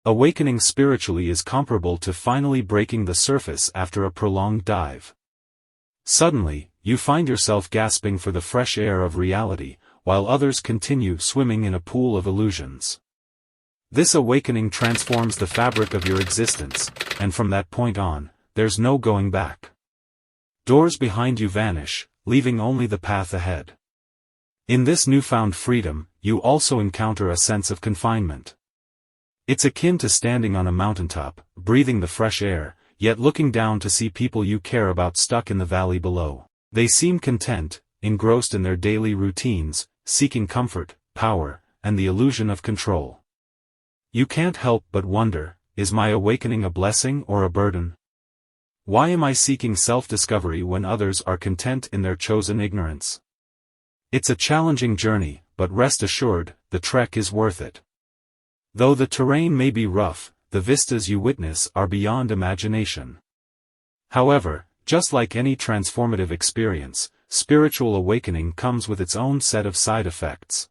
Awakening spiritually is comparable to finally breaking the surface after a prolonged dive. Suddenly, you find yourself gasping for the fresh air of reality, while others continue swimming in a pool of illusions. This awakening transforms the fabric of your existence, and from that point on, there's no going back. Doors behind you vanish, leaving only the path ahead. In this newfound freedom, you also encounter a sense of confinement. It's akin to standing on a mountaintop, breathing the fresh air, yet looking down to see people you care about stuck in the valley below. They seem content, engrossed in their daily routines, seeking comfort, power, and the illusion of control. You can't help but wonder, is my awakening a blessing or a burden? Why am I seeking self-discovery when others are content in their chosen ignorance? It's a challenging journey, but rest assured, the trek is worth it. Though the terrain may be rough, the vistas you witness are beyond imagination. However, just like any transformative experience, spiritual awakening comes with its own set of side effects.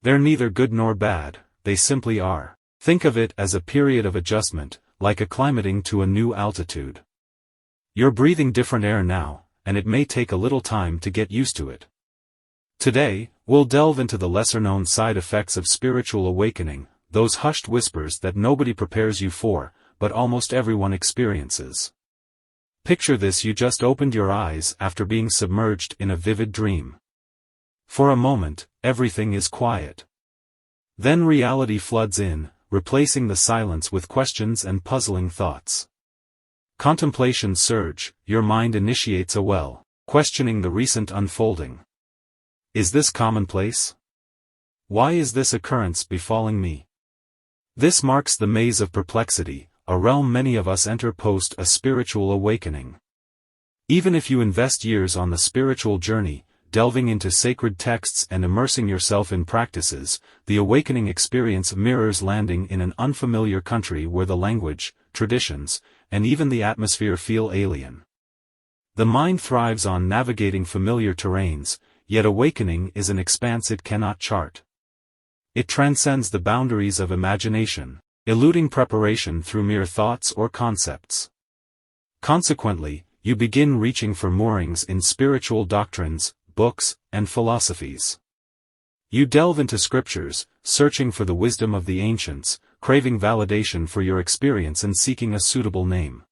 They're neither good nor bad, they simply are. Think of it as a period of adjustment, like acclimating to a new altitude. You're breathing different air now, and it may take a little time to get used to it. Today, we'll delve into the lesser-known side effects of spiritual awakening, those hushed whispers that nobody prepares you for, but almost everyone experiences. Picture this: you just opened your eyes after being submerged in a vivid dream. For a moment, everything is quiet. Then reality floods in, replacing the silence with questions and puzzling thoughts. Contemplations surge, your mind initiates a well, questioning the recent unfolding. Is this commonplace? Why is this occurrence befalling me? This marks the maze of perplexity, a realm many of us enter post a spiritual awakening. Even if you invest years on the spiritual journey, delving into sacred texts and immersing yourself in practices, the awakening experience mirrors landing in an unfamiliar country where the language, traditions, and even the atmosphere feel alien. The mind thrives on navigating familiar terrains, yet awakening is an expanse it cannot chart. It transcends the boundaries of imagination, eluding preparation through mere thoughts or concepts. Consequently, you begin reaching for moorings in spiritual doctrines, books, and philosophies. You delve into scriptures, searching for the wisdom of the ancients, craving validation for your experience and seeking a suitable name.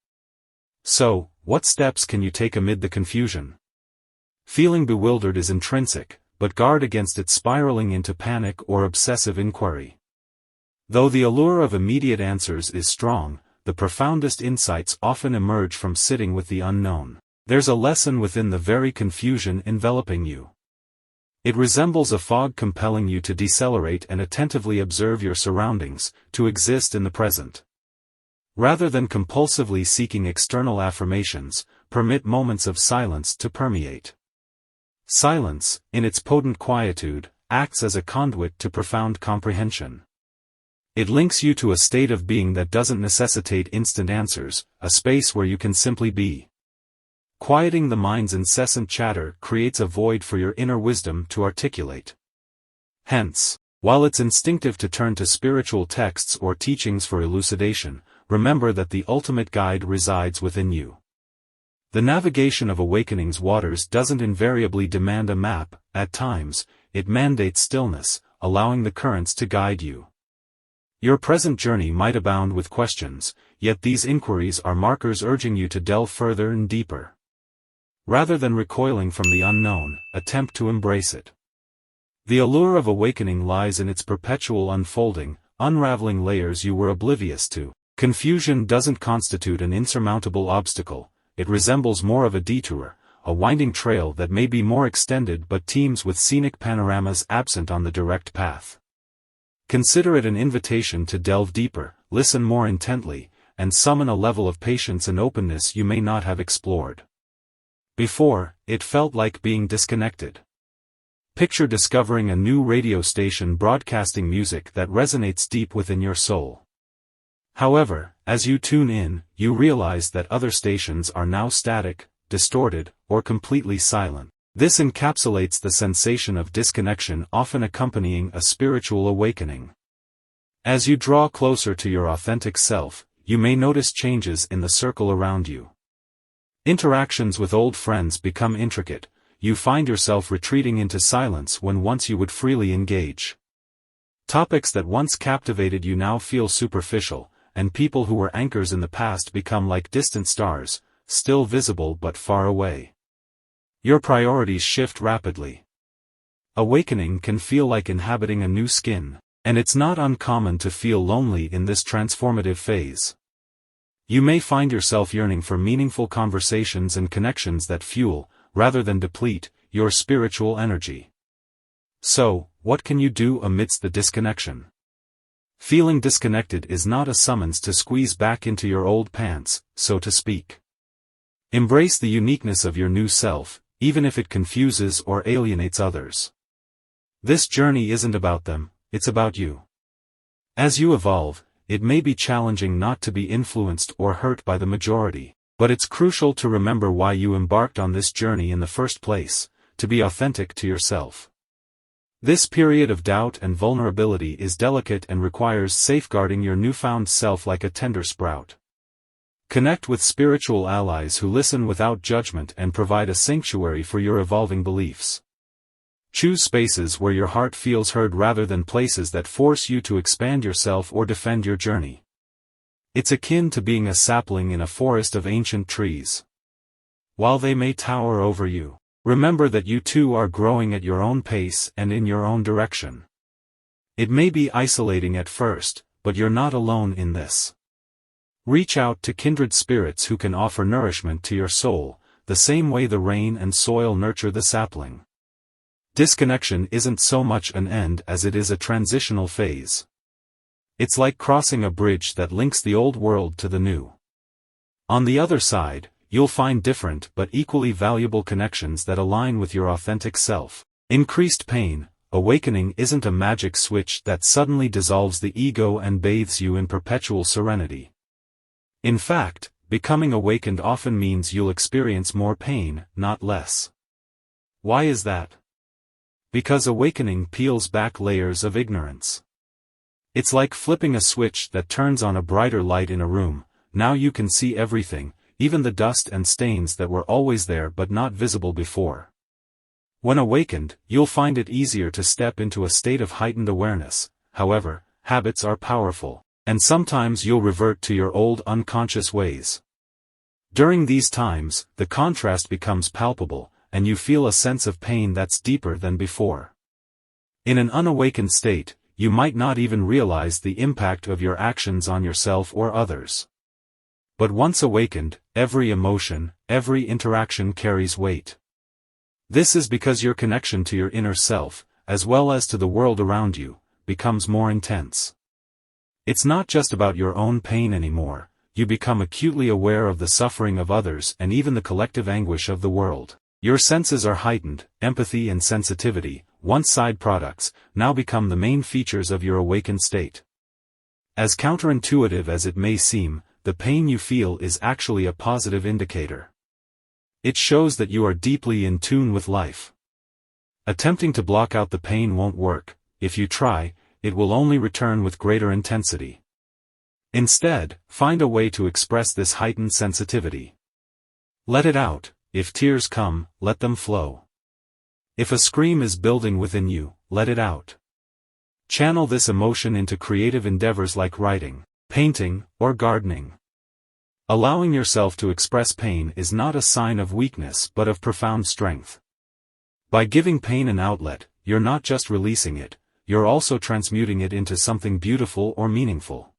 So, what steps can you take amid the confusion? Feeling bewildered is intrinsic, but guard against it spiraling into panic or obsessive inquiry. Though the allure of immediate answers is strong, the profoundest insights often emerge from sitting with the unknown. There's a lesson within the very confusion enveloping you. It resembles a fog compelling you to decelerate and attentively observe your surroundings, to exist in the present. Rather than compulsively seeking external affirmations, permit moments of silence to permeate. Silence, in its potent quietude, acts as a conduit to profound comprehension. It links you to a state of being that doesn't necessitate instant answers, a space where you can simply be. Quieting the mind's incessant chatter creates a void for your inner wisdom to articulate. Hence, while it's instinctive to turn to spiritual texts or teachings for elucidation, remember that the ultimate guide resides within you. The navigation of awakening's waters doesn't invariably demand a map; at times, it mandates stillness, allowing the currents to guide you. Your present journey might abound with questions, yet these inquiries are markers urging you to delve further and deeper. Rather than recoiling from the unknown, attempt to embrace it. The allure of awakening lies in its perpetual unfolding, unraveling layers you were oblivious to. Confusion doesn't constitute an insurmountable obstacle. It resembles more of a detour, a winding trail that may be more extended but teems with scenic panoramas absent on the direct path. Consider it an invitation to delve deeper, listen more intently, and summon a level of patience and openness you may not have explored before. It felt like being disconnected. Picture discovering a new radio station broadcasting music that resonates deep within your soul. However, as you tune in, you realize that other stations are now static, distorted, or completely silent. This encapsulates the sensation of disconnection often accompanying a spiritual awakening. As you draw closer to your authentic self, you may notice changes in the circle around you. Interactions with old friends become intricate. You find yourself retreating into silence when once you would freely engage. Topics that once captivated you now feel superficial, and people who were anchors in the past become like distant stars, still visible but far away. Your priorities shift rapidly. Awakening can feel like inhabiting a new skin, and it's not uncommon to feel lonely in this transformative phase. You may find yourself yearning for meaningful conversations and connections that fuel, rather than deplete, your spiritual energy. So, what can you do amidst the disconnection? Feeling disconnected is not a summons to squeeze back into your old pants, so to speak. Embrace the uniqueness of your new self, even if it confuses or alienates others. This journey isn't about them, it's about you. As you evolve, it may be challenging not to be influenced or hurt by the majority, but it's crucial to remember why you embarked on this journey in the first place, to be authentic to yourself. This period of doubt and vulnerability is delicate and requires safeguarding your newfound self like a tender sprout. Connect with spiritual allies who listen without judgment and provide a sanctuary for your evolving beliefs. Choose spaces where your heart feels heard rather than places that force you to expand yourself or defend your journey. It's akin to being a sapling in a forest of ancient trees. While they may tower over you, remember that you too are growing at your own pace and in your own direction. It may be isolating at first, but you're not alone in this. Reach out to kindred spirits who can offer nourishment to your soul, the same way the rain and soil nurture the sapling. Disconnection isn't so much an end as it is a transitional phase. It's like crossing a bridge that links the old world to the new. On the other side, you'll find different but equally valuable connections that align with your authentic self. Increased pain. Awakening isn't a magic switch that suddenly dissolves the ego and bathes you in perpetual serenity. In fact, becoming awakened often means you'll experience more pain, not less. Why is that? Because awakening peels back layers of ignorance. It's like flipping a switch that turns on a brighter light in a room. Now you can see everything, even the dust and stains that were always there but not visible before. When awakened, you'll find it easier to step into a state of heightened awareness. However, habits are powerful, and sometimes you'll revert to your old unconscious ways. During these times, the contrast becomes palpable, and you feel a sense of pain that's deeper than before. In an unawakened state, you might not even realize the impact of your actions on yourself or others. But once awakened, every emotion, every interaction carries weight. This is because your connection to your inner self, as well as to the world around you, becomes more intense. It's not just about your own pain anymore. You become acutely aware of the suffering of others and even the collective anguish of the world. Your senses are heightened. Empathy and sensitivity, once side products, now become the main features of your awakened state. As counterintuitive as it may seem, the pain you feel is actually a positive indicator. It shows that you are deeply in tune with life. Attempting to block out the pain won't work. If you try, it will only return with greater intensity. Instead, find a way to express this heightened sensitivity. Let it out. If tears come, let them flow. If a scream is building within you, let it out. Channel this emotion into creative endeavors like writing, painting, or gardening. Allowing yourself to express pain is not a sign of weakness but of profound strength. By giving pain an outlet, you're not just releasing it, you're also transmuting it into something beautiful or meaningful.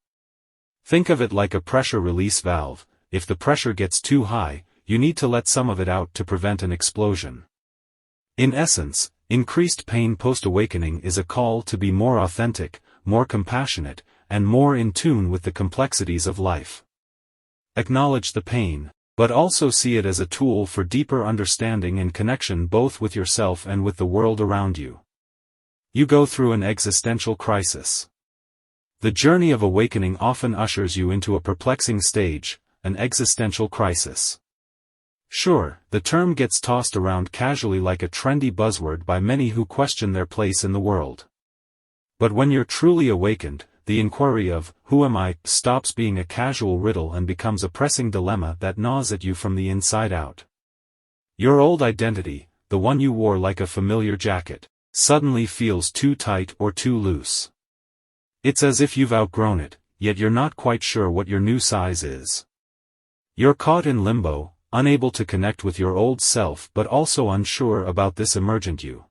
Think of it like a pressure release valve. If the pressure gets too high, you need to let some of it out to prevent an explosion. In essence, increased pain post-awakening is a call to be more authentic, more compassionate, and more in tune with the complexities of life. Acknowledge the pain, but also see it as a tool for deeper understanding and connection both with yourself and with the world around you. You go through an existential crisis. The journey of awakening often ushers you into a perplexing stage, an existential crisis. Sure, the term gets tossed around casually like a trendy buzzword by many who question their place in the world. But when you're truly awakened, the inquiry of, "Who am I?" stops being a casual riddle and becomes a pressing dilemma that gnaws at you from the inside out. Your old identity, the one you wore like a familiar jacket, suddenly feels too tight or too loose. It's as if you've outgrown it, yet you're not quite sure what your new size is. You're caught in limbo, unable to connect with your old self but also unsure about this emergent you.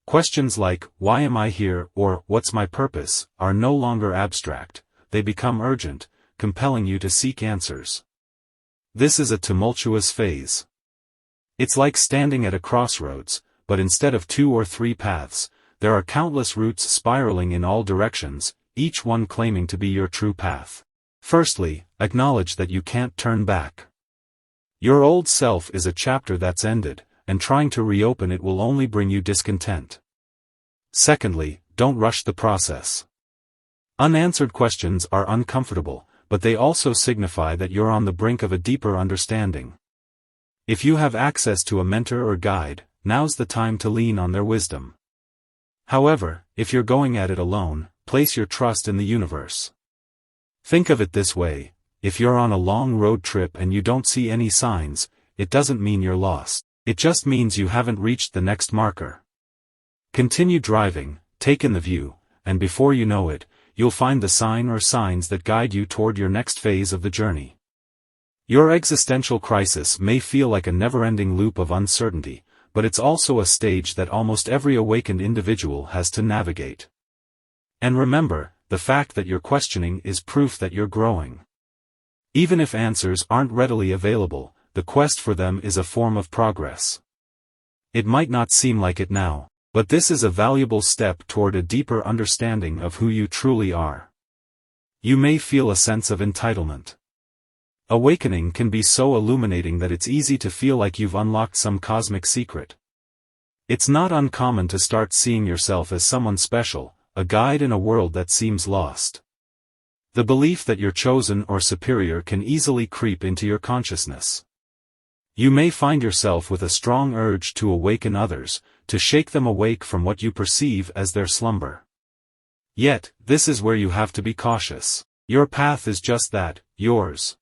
Questions like, "Why am I here?" or "What's my purpose?" are no longer abstract, they become urgent, compelling you to seek answers. This is a tumultuous phase. It's like standing at a crossroads, but instead of 2 or 3 paths, there are countless routes spiraling in all directions, each one claiming to be your true path. Firstly, acknowledge that you can't turn back. Your old self is a chapter that's ended, and trying to reopen it will only bring you discontent. Secondly, don't rush the process. Unanswered questions are uncomfortable, but they also signify that you're on the brink of a deeper understanding. If you have access to a mentor or guide, now's the time to lean on their wisdom. However, if you're going at it alone, place your trust in the universe. Think of it this way: if you're on a long road trip and you don't see any signs, it doesn't mean you're lost. It just means you haven't reached the next marker. Continue driving, take in the view, and before you know it, you'll find the sign or signs that guide you toward your next phase of the journey. Your existential crisis may feel like a never-ending loop of uncertainty, but it's also a stage that almost every awakened individual has to navigate. And remember, the fact that you're questioning is proof that you're growing. Even if answers aren't readily available, the quest for them is a form of progress. It might not seem like it now, but this is a valuable step toward a deeper understanding of who you truly are. You may feel a sense of entitlement. Awakening can be so illuminating that it's easy to feel like you've unlocked some cosmic secret. It's not uncommon to start seeing yourself as someone special, a guide in a world that seems lost. The belief that you're chosen or superior can easily creep into your consciousness. You may find yourself with a strong urge to awaken others, to shake them awake from what you perceive as their slumber. Yet, this is where you have to be cautious. Your path is just that, yours.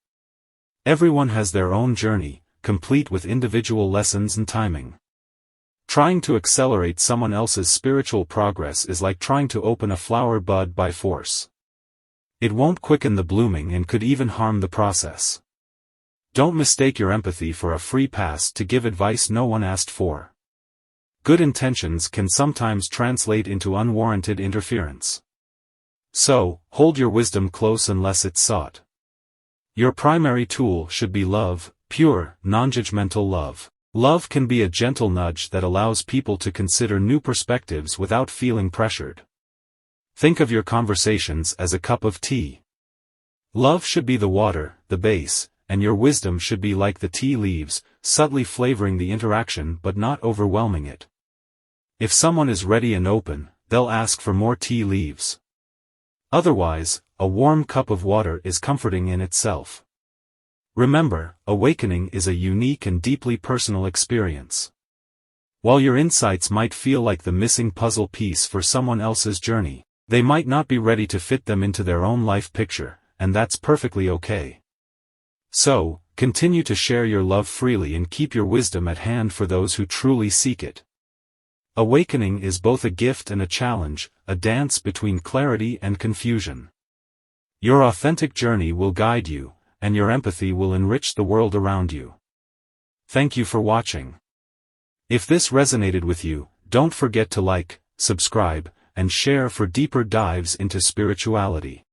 Everyone has their own journey, complete with individual lessons and timing. Trying to accelerate someone else's spiritual progress is like trying to open a flower bud by force. It won't quicken the blooming and could even harm the process. Don't mistake your empathy for a free pass to give advice no one asked for. Good intentions can sometimes translate into unwarranted interference. So, hold your wisdom close unless it's sought. Your primary tool should be love, pure, non-judgmental love. Love can be a gentle nudge that allows people to consider new perspectives without feeling pressured. Think of your conversations as a cup of tea. Love should be the water, the base, and your wisdom should be like the tea leaves, subtly flavoring the interaction but not overwhelming it. If someone is ready and open, they'll ask for more tea leaves. Otherwise, a warm cup of water is comforting in itself. Remember, awakening is a unique and deeply personal experience. While your insights might feel like the missing puzzle piece for someone else's journey, they might not be ready to fit them into their own life picture, and that's perfectly okay. So, continue to share your love freely and keep your wisdom at hand for those who truly seek it. Awakening is both a gift and a challenge, a dance between clarity and confusion. Your authentic journey will guide you, and your empathy will enrich the world around you. Thank you for watching. If this resonated with you, don't forget to like, subscribe, and share for deeper dives into spirituality.